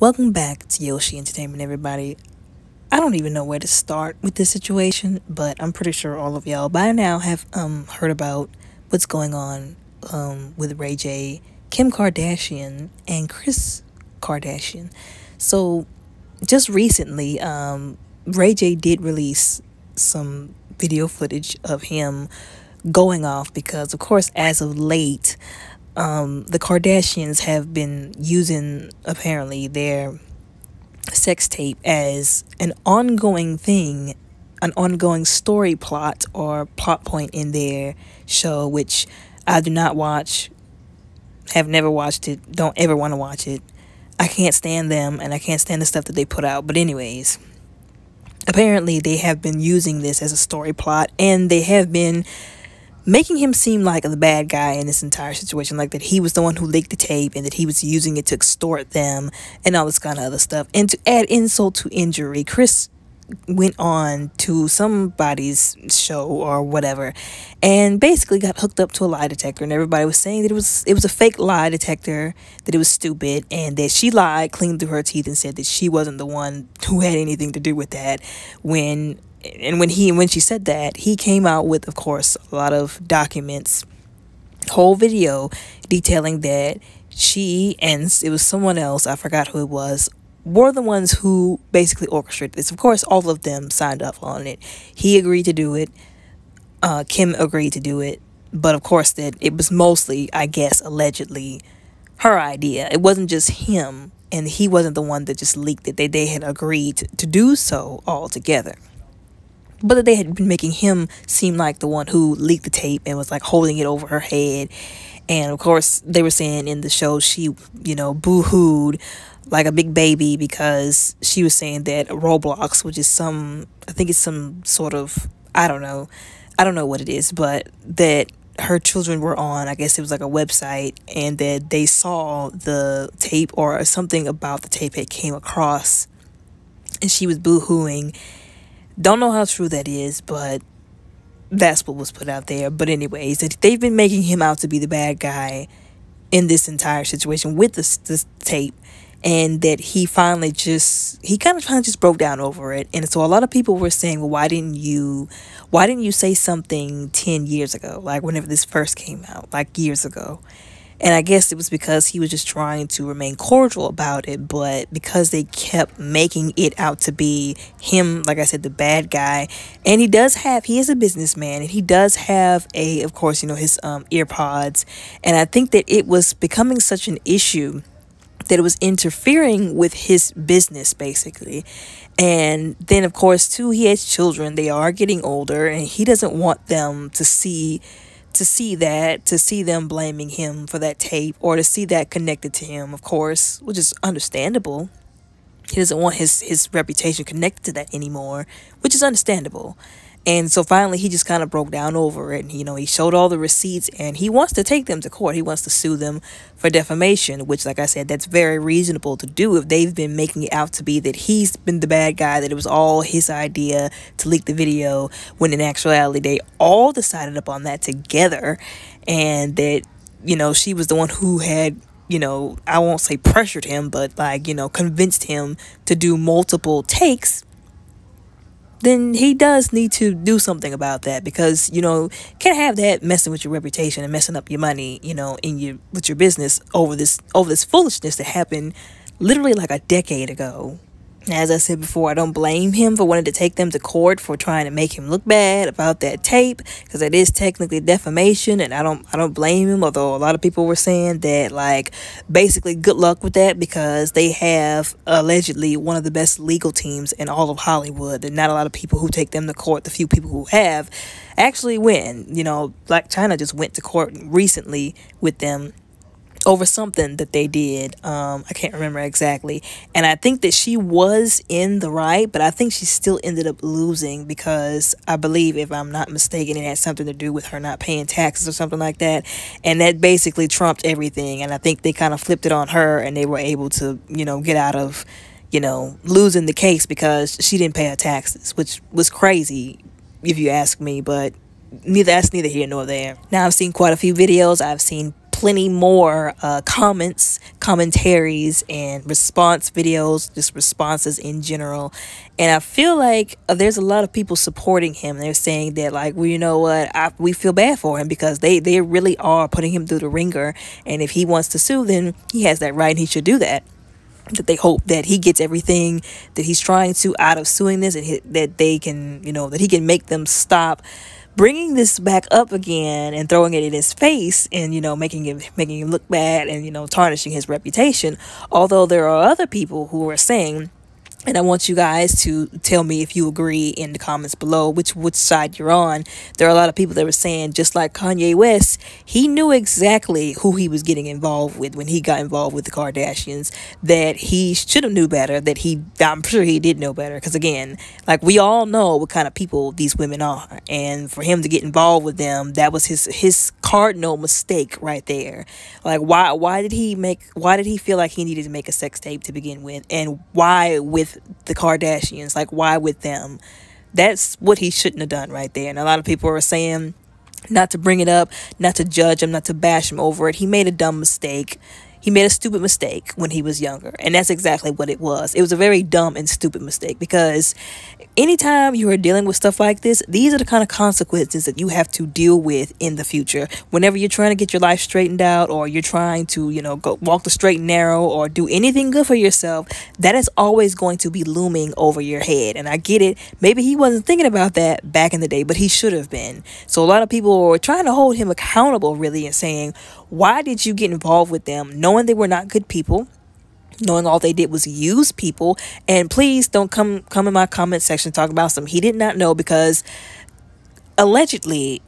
Welcome back to Yoshi Entertainment, everybody. I don't even know where to start with this situation, but I'm pretty sure all of y'all by now have heard about what's going on with Ray J, Kim Kardashian, and Kris Kardashian. So just recently, Ray J did release some video footage of him going off because, of course, as of late, the Kardashians have been using apparently their sex tape as an ongoing thing, an ongoing story plot or plot point in their show, which I do not watch, have never watched it, don't ever want to watch it. I can't stand them and I can't stand the stuff that they put out. But anyways, apparently they have been using this as a story plot, and they have been making him seem like the bad guy in this entire situation, like that he was the one who leaked the tape and that he was using it to extort them and all this kind of other stuff. And to add insult to injury, Kris went on to somebody's show or whatever and basically got hooked up to a lie detector, and everybody was saying that it was a fake lie detector, that it was stupid, and that she lied clean through her teeth and said that she wasn't the one who had anything to do with that. When she said that, he came out with, of course, a lot of documents, whole video detailing that she and it was someone else, I forgot who it was, were the ones who basically orchestrated this. Of course, all of them signed up on it. He agreed to do it. Kim agreed to do it. But of course, that it was mostly, I guess, allegedly her idea. It wasn't just him, and he wasn't the one that just leaked it. They had agreed to do so all together. But that they had been making him seem like the one who leaked the tape and was like holding it over her head. And of course, they were saying in the show she, boo-hooed like a big baby because she was saying that Roblox, which is I think it's some sort of, I don't know what it is, but that her children were on, I guess it was like a website, and that they saw the tape or something about the tape had came across, and she was boo-hooing. Don't know how true that is, but that's what was put out there. But anyways, they've been making him out to be the bad guy in this entire situation with this tape, and that he kind of just broke down over it. And so a lot of people were saying, well, why didn't you say something 10 years ago, like whenever this first came out, like years ago? And I guess it was because he was just trying to remain cordial about it, but because they kept making it out to be him, like I said, the bad guy, and he is a businessman, and he does have of course, his earpods, and I think that it was becoming such an issue that it was interfering with his business, basically. And then, of course, too, he has children. They are getting older, and he doesn't want them to see them blaming him for that tape, or to see that connected to him, of course, which is understandable. He doesn't want his reputation connected to that anymore, which is understandable. And so finally he just kind of broke down over it, and he showed all the receipts, and he wants to take them to court. He wants to sue them for defamation, which, like I said, that's very reasonable to do if they've been making it out to be that he's been the bad guy, that it was all his idea to leak the video, when in actuality they all decided upon that together, and that she was the one who had, I won't say pressured him, but convinced him to do multiple takes. Then he does need to do something about that, because can't have that messing with your reputation and messing up your money, with your business over this foolishness that happened literally like a decade ago. As I said before, I don't blame him for wanting to take them to court for trying to make him look bad about that tape, because it is technically defamation, and I don't blame him, although a lot of people were saying that, like, basically good luck with that, because they have allegedly one of the best legal teams in all of Hollywood, and not a lot of people who take them to court, the few people who have, actually win. Blac Chyna just went to court recently with them over something that they did. I can't remember exactly. And I think that she was in the right, but I think she still ended up losing, because I believe, if I'm not mistaken, it had something to do with her not paying taxes or something like that. And that basically trumped everything. And I think they kind of flipped it on her, and they were able to, get out of, losing the case, because she didn't pay her taxes, which was crazy if you ask me, but that's neither here nor there. Now, I've seen quite a few videos. I've seen plenty more comments, commentaries, and response videos, just responses in general. And I feel like there's a lot of people supporting him. They're saying that, like, well, you know what, we feel bad for him because they really are putting him through the ringer. And if he wants to sue, then he has that right and he should do that. That they hope that he gets everything that he's trying to out of suing this, and that they can, that he can make them stop bringing this back up again and throwing it in his face, and making him look bad, and tarnishing his reputation. Although there are other people who are saying, and I want you guys to tell me if you agree in the comments below which side you're on. There are a lot of people that were saying, just like Kanye West, he knew exactly who he was getting involved with when he got involved with the Kardashians, that he should have knew better, I'm sure he did know better, because again, like, we all know what kind of people these women are, and for him to get involved with them, that was his cardinal mistake right there. Like, why did he feel like he needed to make a sex tape to begin with, and why with the Kardashians? Like, why with them? That's what he shouldn't have done right there. And a lot of people are saying not to bring it up, not to judge him, not to bash him over it. He made a dumb mistake. He made a stupid mistake when he was younger, and that's exactly what it was. It was a very dumb and stupid mistake, because anytime you are dealing with stuff like this, these are the kind of consequences that you have to deal with in the future. Whenever you're trying to get your life straightened out, or you're trying to, go walk the straight and narrow, or do anything good for yourself, that is always going to be looming over your head. And I get it. Maybe he wasn't thinking about that back in the day, but he should have been. So a lot of people were trying to hold him accountable, really, and saying, why did you get involved with them, knowing they were not good people, knowing all they did was use people? And please don't come in my comment section talking about something he did not know, because allegedly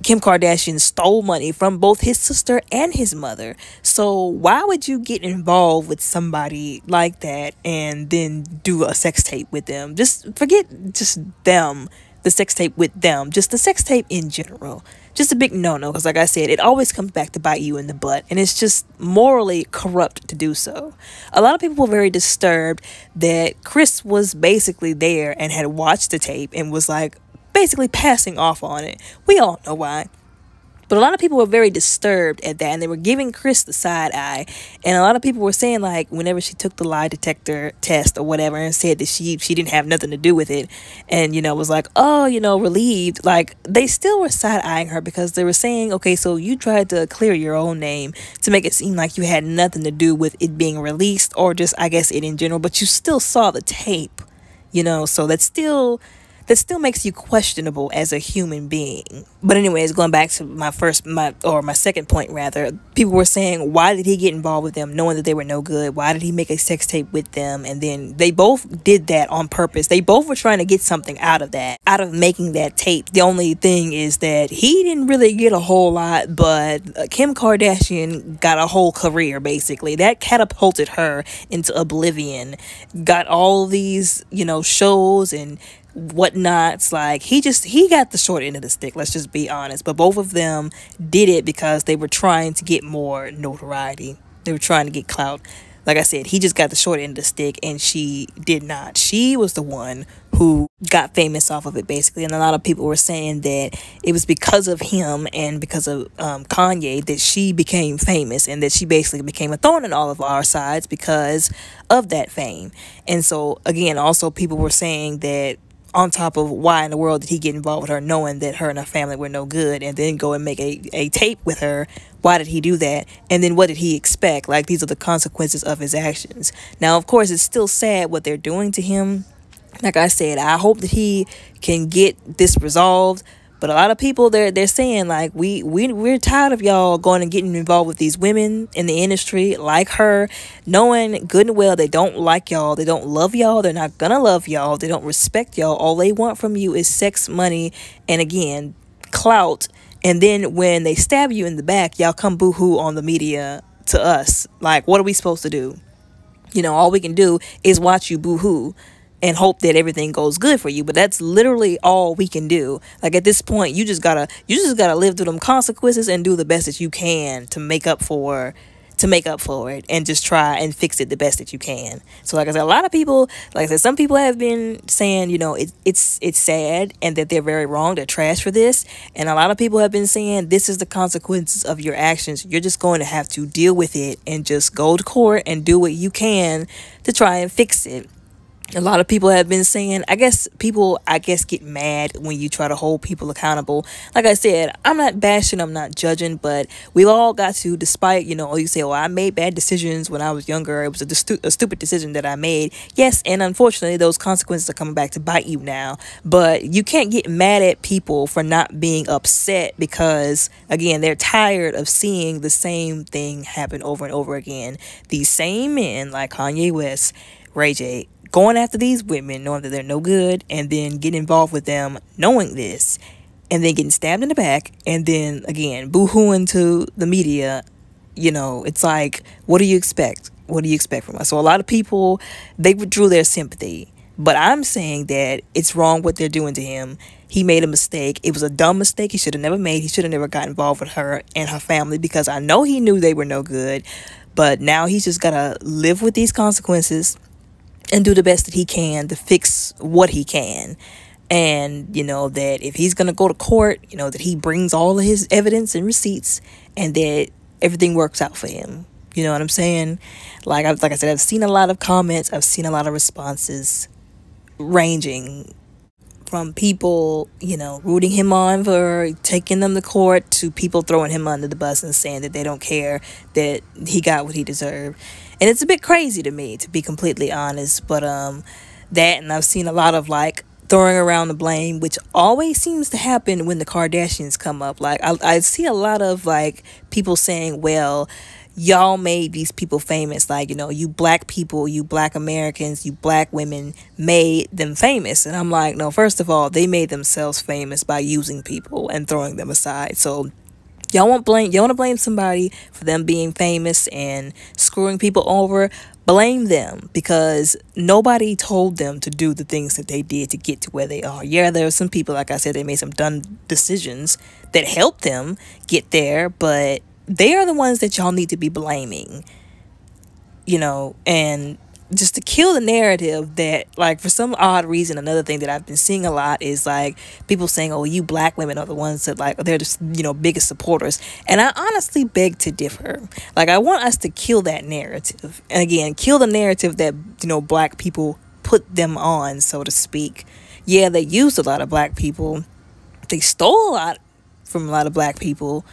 Kim Kardashian stole money from both his sister and his mother. So why would you get involved with somebody like that and then do a sex tape with them? Just forget just them, the sex tape with them, just the sex tape in general. Just a big no-no, because like I said, it always comes back to bite you in the butt, and it's just morally corrupt to do so. A lot of people were very disturbed that Chris was basically there and had watched the tape and was like basically passing off on it. We all know why. But a lot of people were very disturbed at that, and they were giving Chris the side eye. And a lot of people were saying, like, whenever she took the lie detector test or whatever and said that she didn't have nothing to do with it, and, was like, oh, relieved, like, they still were side-eyeing her, because they were saying, okay, so you tried to clear your own name to make it seem like you had nothing to do with it being released, or just, I guess, it in general, but you still saw the tape, so that still makes you questionable as a human being. But anyways, going back to my second point rather, people were saying, why did he get involved with them knowing that they were no good? Why did he make a sex tape with them? And then they both did that on purpose. They both were trying to get something out of that, out of making that tape. The only thing is that he didn't really get a whole lot, but Kim Kardashian got a whole career, basically. That catapulted her into oblivion. Got all these, shows and whatnots. Like, he got the short end of the stick, let's just be honest. But both of them did it because they were trying to get more notoriety. They were trying to get clout. Like I said, he just got the short end of the stick, and she did not. She was the one who got famous off of it, basically. And a lot of people were saying that it was because of him and because of Kanye that she became famous, and that she basically became a thorn in all of our sides because of that fame. And so, again, also people were saying that on top of why in the world did he get involved with her knowing that her and her family were no good, and then go and make a tape with her? Why did he do that? And then what did he expect? Like, these are the consequences of his actions. Now, of course, it's still sad what they're doing to him. Like I said, I hope that he can get this resolved. But a lot of people, they're saying, like, we're tired of y'all going and getting involved with these women in the industry like her, knowing good and well they don't like y'all, they don't love y'all, they're not gonna love y'all, they don't respect y'all. All they want from you is sex, money, and again, clout. And then when they stab you in the back, y'all come boo-hoo on the media to us. Like, what are we supposed to do? All we can do is watch you boo-hoo and hope that everything goes good for you. But that's literally all we can do. Like, at this point, you just gotta live through them consequences and do the best that you can to make up for to make up for it and just try and fix it the best that you can. So like I said, a lot of people, like I said, some people have been saying, it's sad and that they're very wrong, they're trash for this. And a lot of people have been saying this is the consequences of your actions. You're just going to have to deal with it and just go to court and do what you can to try and fix it. A lot of people have been saying, people get mad when you try to hold people accountable. Like I said, I'm not bashing, I'm not judging, but we've all got to, despite, you say, I made bad decisions when I was younger. It was a stupid decision that I made. Yes, and unfortunately, those consequences are coming back to bite you now. But you can't get mad at people for not being upset because, again, they're tired of seeing the same thing happen over and over again. These same men, like Kanye West, Ray J, going after these women, knowing that they're no good, and then getting involved with them, knowing this, and then getting stabbed in the back, and then, again, boo-hooing to the media. It's like, what do you expect? What do you expect from us? So a lot of people, they withdrew their sympathy. But I'm saying that it's wrong what they're doing to him. He made a mistake. It was a dumb mistake he should have never made. He should have never got involved with her and her family because I know he knew they were no good. But now he's just got to live with these consequences and do the best that he can to fix what he can. And, that if he's going to go to court, that he brings all of his evidence and receipts and that everything works out for him. You know what I'm saying? Like I said, I've seen a lot of comments. I've seen a lot of responses ranging from people, rooting him on for taking them to court to people throwing him under the bus and saying that they don't care, that he got what he deserved. And it's a bit crazy to me, to be completely honest. But that, and I've seen a lot of throwing around the blame, which always seems to happen when the Kardashians come up. I see a lot of people saying, well, y'all made these people famous. You black people, you black Americans, you black women made them famous. And I'm like, no, first of all, they made themselves famous by using people and throwing them aside. So y'all want to blame somebody for them being famous and screwing people over. Blame them because nobody told them to do the things that they did to get to where they are. Yeah, there are some people, like I said, they made some dumb decisions that helped them get there, but they are the ones that y'all need to be blaming, and just to kill the narrative that, for some odd reason, another thing that I've been seeing a lot is, people saying, oh, you black women are the ones that, they're just, biggest supporters. And I honestly beg to differ. I want us to kill that narrative. And again, kill the narrative that, black people put them on, so to speak. Yeah, they used a lot of black people. They stole a lot from a lot of black people.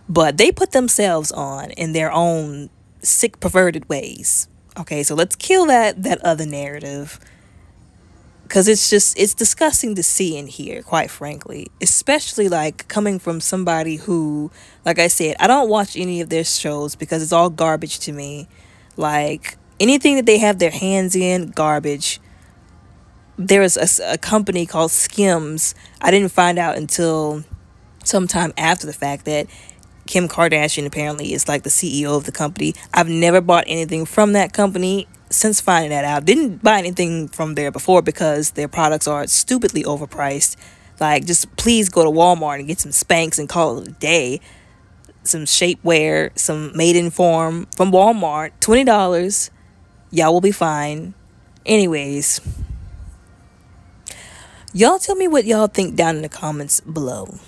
But they put themselves on in their own sick, perverted ways. Okay, so let's kill that other narrative. Because it's disgusting to see and hear, quite frankly. Especially, coming from somebody who, like I said, I don't watch any of their shows because it's all garbage to me. Anything that they have their hands in, garbage. There is a company called Skims. I didn't find out until sometime after the fact that Kim Kardashian apparently is the CEO of the company. I've never bought anything from that company since finding that out. Didn't buy anything from there before because their products are stupidly overpriced. Just please go to Walmart and get some Spanx and call it a day. Some shapewear, some Maiden Form from Walmart, $20. Y'all will be fine. Anyways, y'all tell me what y'all think down in the comments below.